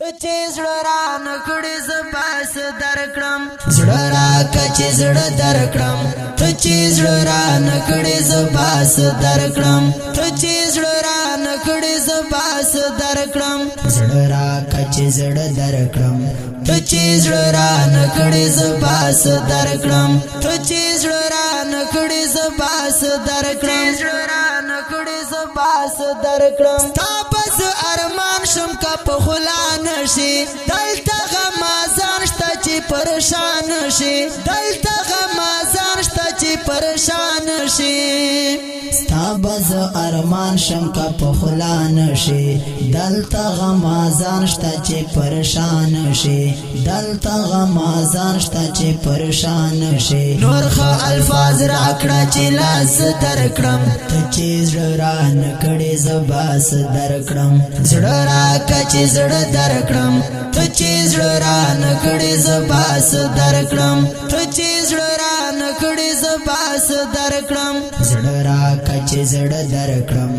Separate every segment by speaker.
Speaker 1: چې زړه را نکړې زباس درکړم زړه راکه چې زړه درکړم ته چې زړه را نکړې زباس درکړم ته چې زړه را نکړې زباس درکړم زړه راکه چې زړه درکړم ته چې زړه را نکړې زباس درکړم ته چې زړه را نکړې زباس درکړم زړه را نکړې زباس درکړم تا بس ارمان شم کا په خلا نشي دلته غمازان شته چې پریشان شي دلته غمازان شته چې پریشان شي ستا بس ارمان شم کا په خلا نشي دلته غمازان شته چې پریشان شي دلته غمازان شته چې پریشان شي نور خو الفاظ راکړه چې لاس درکړم ته چې زړه را نکړې زباس درکړم زړه راکه چې زړه درکړم ته چې زړه را نکړې زباس درکړم ته چې زړه را نکړې زباس درکړم زړه راکه چې زړه درکړم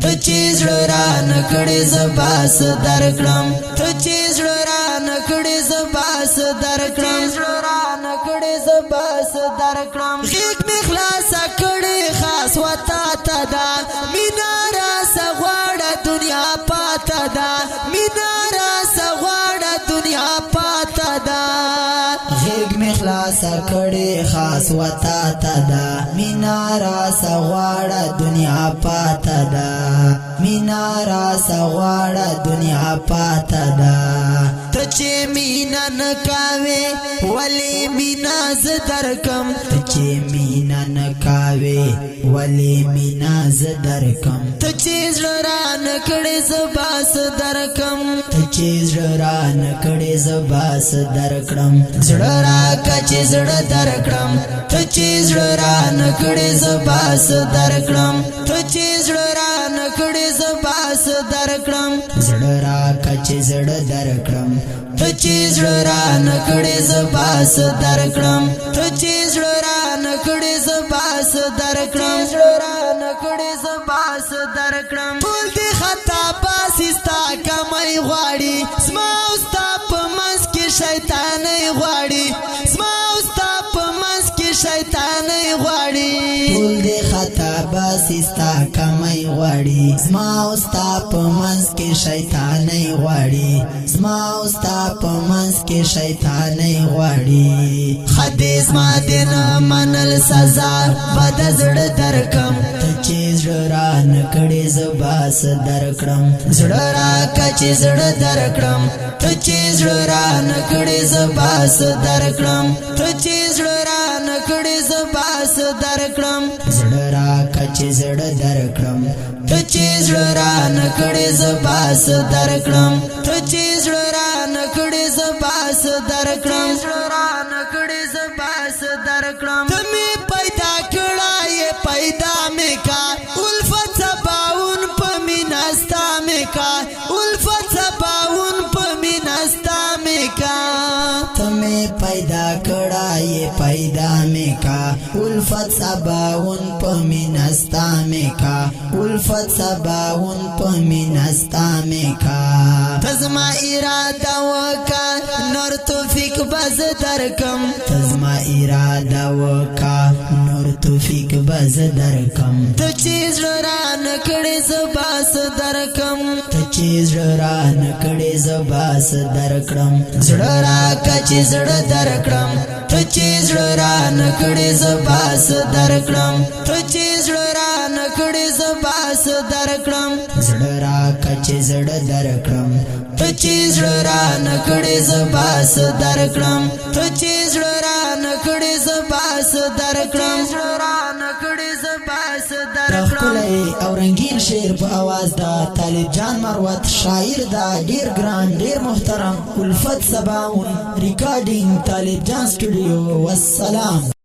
Speaker 1: ته چې زړه را نکړې زباس درکړم ته چې زړه را نکړې زباس درکړم زړه را نکړې زباس درکړم غیږ مې خلاصه کړې خاص وتا ته دا مینا را سغواړه دنیا پاته دا مینا را سغواړه دنیا پاته دا غیږ مې خلاصه کړې خاص وتا ته دا مینا را سغواړه دنیا پاته دا مینا را سغواړه دنیا پاته دا ته چې مینا نکاوي ولی مینا ز درکم ته چې مینا نکاوي ولی مینا ز درکم ته چې زړه را نکړې زباس درکم ته چې زړه را نکړې زباس درکړم زړه راکه چې زړه درکړم ته چې زړه را نکړې زباس درکړم ته چې زړه را نکړې زباس درکړم زړه راکه چې زړه درکړم ته چې زړه را نکړې زباس درکړم ته چې زړه را نکړې زباس درکړم زړه را نکړې زباس درکړم ټول دې خطا باسي ستا کمای غواړي زما او ستا په منځ کې شیطانۍ غواړي زما او ستا په منځ کې شیطانۍ غواړي ټول دې خطا باسي ستا کمای غواړي زما او ستا په منځ کې شیطانۍ غواړي زما او ستا په منځ کې شیطانۍ غواړي خدای زما دې نه منل سزا بد زړه درکم ته چې زړه را نکړې زباس درکړم زړه راکه چې زړه درکړم ته چې زړه را نکړې زباس درکړم ته چې زړه را نکړې زباس درکړم زړه راکه چې زړه درکړم ته چې زړه را نکړې زباس درکړم ته چې زړه را نکړې زباس درکړم زړه را نکړې زباس درکړم ته مې پیدا کړه یې پیدا مې کا الفت سباون په مینا ستا مې کا الفت سباون په مینا ستا مې کا ته مې پیدا کړه یې پیدا مې کا الفت سباون په مینا ستا مې کا الفت سباون په مینا ستا مې کا تزما اراده وکا نور توفیق بز درکم تزما اراده وکا نور توفیق بز درکم ته چې زړه را نکړې زباس درکم ته چې زړه را نکړې زباس درکړم زړه راکه چې زړه درکړم ته چې زړه را نکړې زباس درکړم ته چې زړه را نکړې زباس درکړم زړه راکه چې زړه درکړم ته چې زړه را نکړې زباس درکړم ته چې زړه را نکړې زباس درکړم زړه را نکړې زباس درکړم او رنگین شعر په आवाज دا طالب جان مروت شاعر دا ډیر ګران ډیر محترم الفت سباون ریکارډینګ طالب جان سټوډیو والسلام